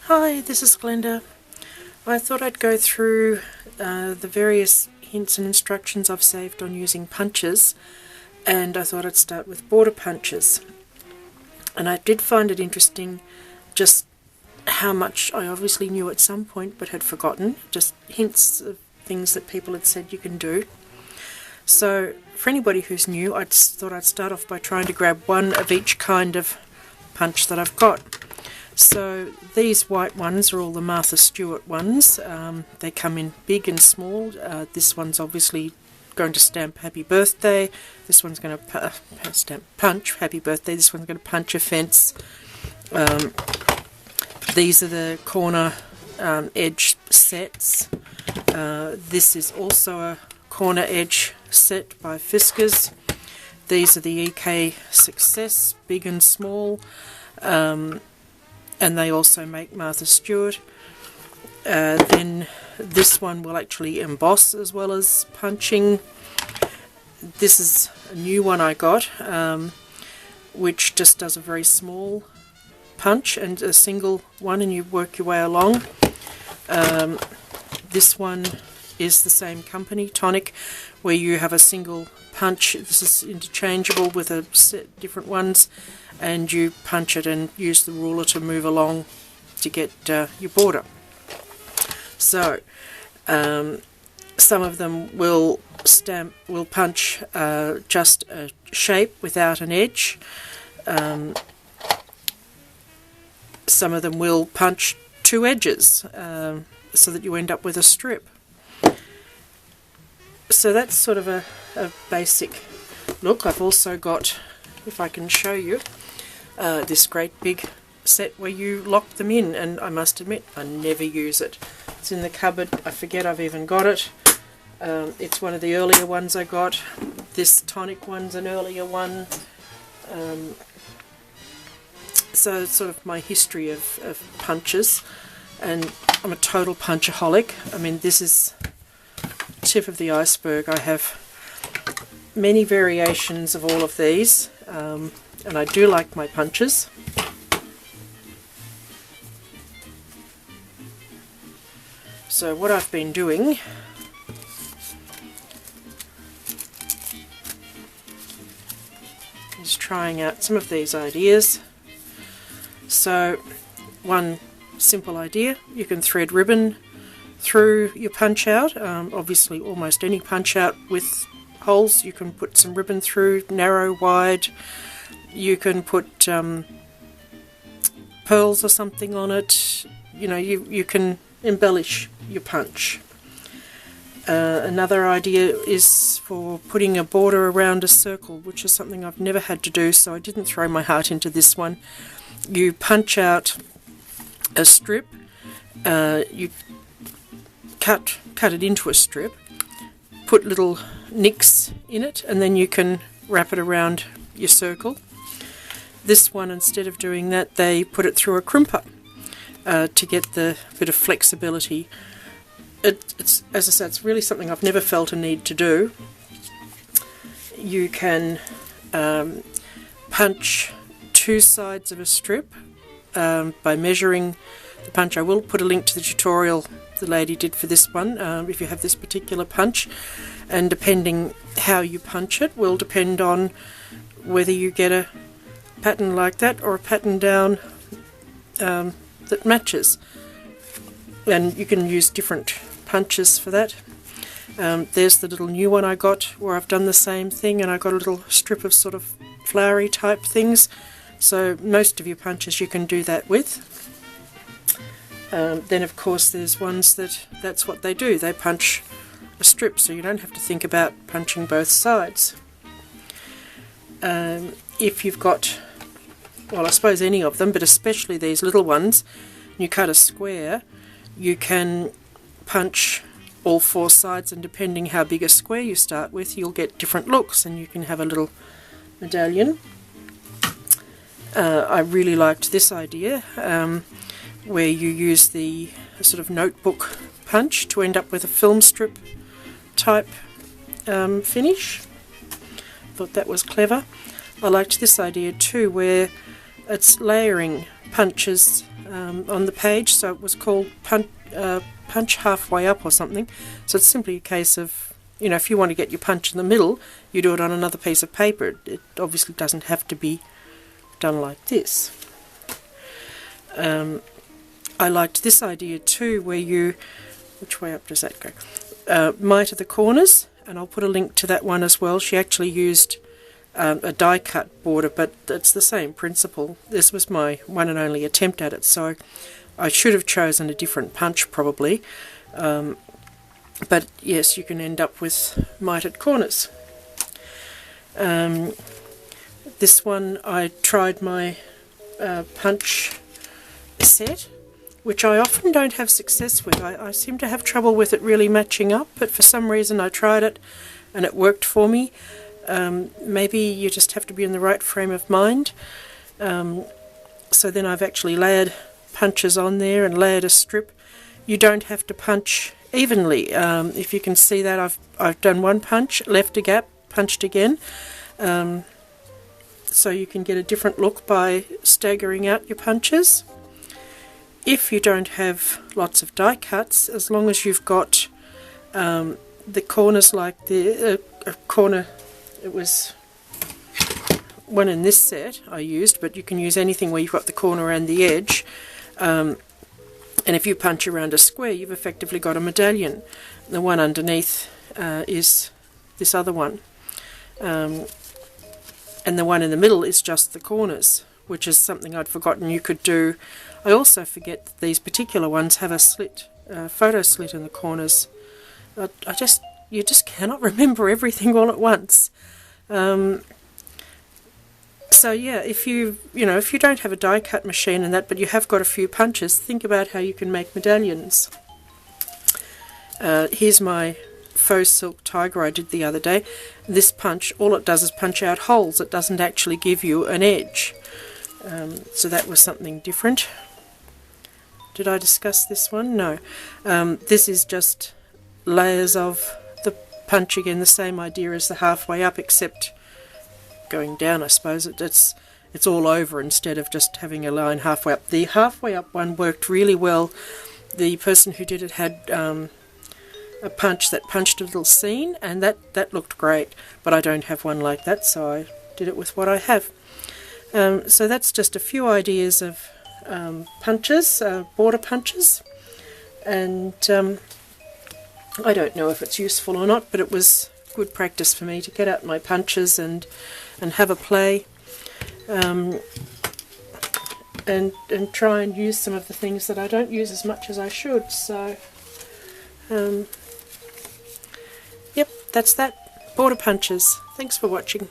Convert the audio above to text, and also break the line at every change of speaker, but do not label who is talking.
Hi, this is Glenda. I thought I'd go through the various hints and instructions I've saved on using punches, and I thought I'd start with border punches. And I did find it interesting just how much I obviously knew at some point but had forgotten, just hints of things that people had said you can do. So for anybody who's new, I thought I'd start off by trying to grab one of each kind of punch that I've got. So these white ones are all the Martha Stewart ones. They come in big and small. This one's obviously going to stamp happy birthday. This one's going to stamp punch happy birthday. This one's going to punch offence. These are the corner edge sets. This is also a corner edge set by Fiskars. These are the EK Success, big and small. And they also make Martha Stewart. Then this one will actually emboss as well as punching. This is a new one I got, which just does a very small punch and a single one, and you work your way along. This one is the same company, Tonic, where you have a single punch. This is interchangeable with a set different ones, and you punch it and use the ruler to move along to get your border. So some of them will punch just a shape without an edge. Some of them will punch two edges so that you end up with a strip. So that's sort of a basic look. I've also got, if I can show you, this great big set where you lock them in, and I must admit I never use it. It's in the cupboard. I forget I've even got it. It's one of the earlier ones I got. This Tonic one's an earlier one. So it's sort of my history of punches, and I'm a total punchaholic. I mean, this is tip of the iceberg. I have many variations of all of these, and I do like my punches. So what I've been doing is trying out some of these ideas. So one simple idea, you can thread ribbon through your punch out. Obviously almost any punch out with holes you can put some ribbon through, narrow, wide. You can put pearls or something on it. You know, you can embellish your punch. Another idea is for putting a border around a circle, which is something I've never had to do, so I didn't throw my heart into this one. You punch out a strip, you cut it into a strip, put little nicks in it, and then you can wrap it around your circle. This one, instead of doing that, they put it through a crimper to get the bit of flexibility. It's, as I said, it's really something I've never felt a need to do. You can punch two sides of a strip by measuring the punch. I will put a link to the tutorial the lady did for this one, if you have this particular punch, and depending how you punch it will depend on whether you get a pattern like that or a pattern down that matches, and you can use different punches for that. There's the little new one I got where I've done the same thing, and I got a little strip of sort of flowery type things, so most of your punches you can do that with. Then of course there's ones that's what they do, they punch a strip, so you don't have to think about punching both sides. If you've got, well, I suppose any of them, but especially these little ones, you cut a square, you can punch all four sides, and depending how big a square you start with, you'll get different looks, and you can have a little medallion. I really liked this idea, where you use the sort of notebook punch to end up with a film strip type finish. Thought that was clever. I liked this idea too, where it's layering punches on the page, so it was called punch halfway up or something. So it's simply a case of, you know, if you want to get your punch in the middle, you do it on another piece of paper. It obviously doesn't have to be done like this. I liked this idea too, where you, which way up does that go? Miter the corners, and I'll put a link to that one as well. She actually used a die cut border, but it's the same principle. This was my one and only attempt at it, so I should have chosen a different punch probably. But yes, you can end up with mitered corners. This one I tried my punch set, which I often don't have success with. I seem to have trouble with it really matching up, but for some reason I tried it and it worked for me. Maybe you just have to be in the right frame of mind. So then I've actually layered punches on there and layered a strip. You don't have to punch evenly. If you can see that, I've done one punch, left a gap, punched again. So you can get a different look by staggering out your punches. If you don't have lots of die cuts, as long as you've got the corners like the corner, it was one in this set I used, but you can use anything where you've got the corner and the edge. And if you punch around a square, you've effectively got a medallion. The one underneath is this other one. And the one in the middle is just the corners, which is something I'd forgotten you could do. I also forget that these particular ones have a slit, photo slit in the corners. You just cannot remember everything all at once. So yeah, if you don't have a die cut machine and that, but you have got a few punches, think about how you can make medallions. Here's my faux silk tiger I did the other day. This punch, all it does is punch out holes. It doesn't actually give you an edge. So that was something different. Did I discuss this one? No. This is just layers of the punch again, the same idea as the halfway up, except going down, I suppose. It's all over instead of just having a line halfway up. The halfway up one worked really well. The person who did it had a punch that punched a little scene, and that looked great, but I don't have one like that, so I did it with what I have. So that's just a few ideas of punches, border punches, and I don't know if it's useful or not, but it was good practice for me to get out my punches and have a play, and try and use some of the things that I don't use as much as I should. So yep, that's that. Border punches. Thanks for watching.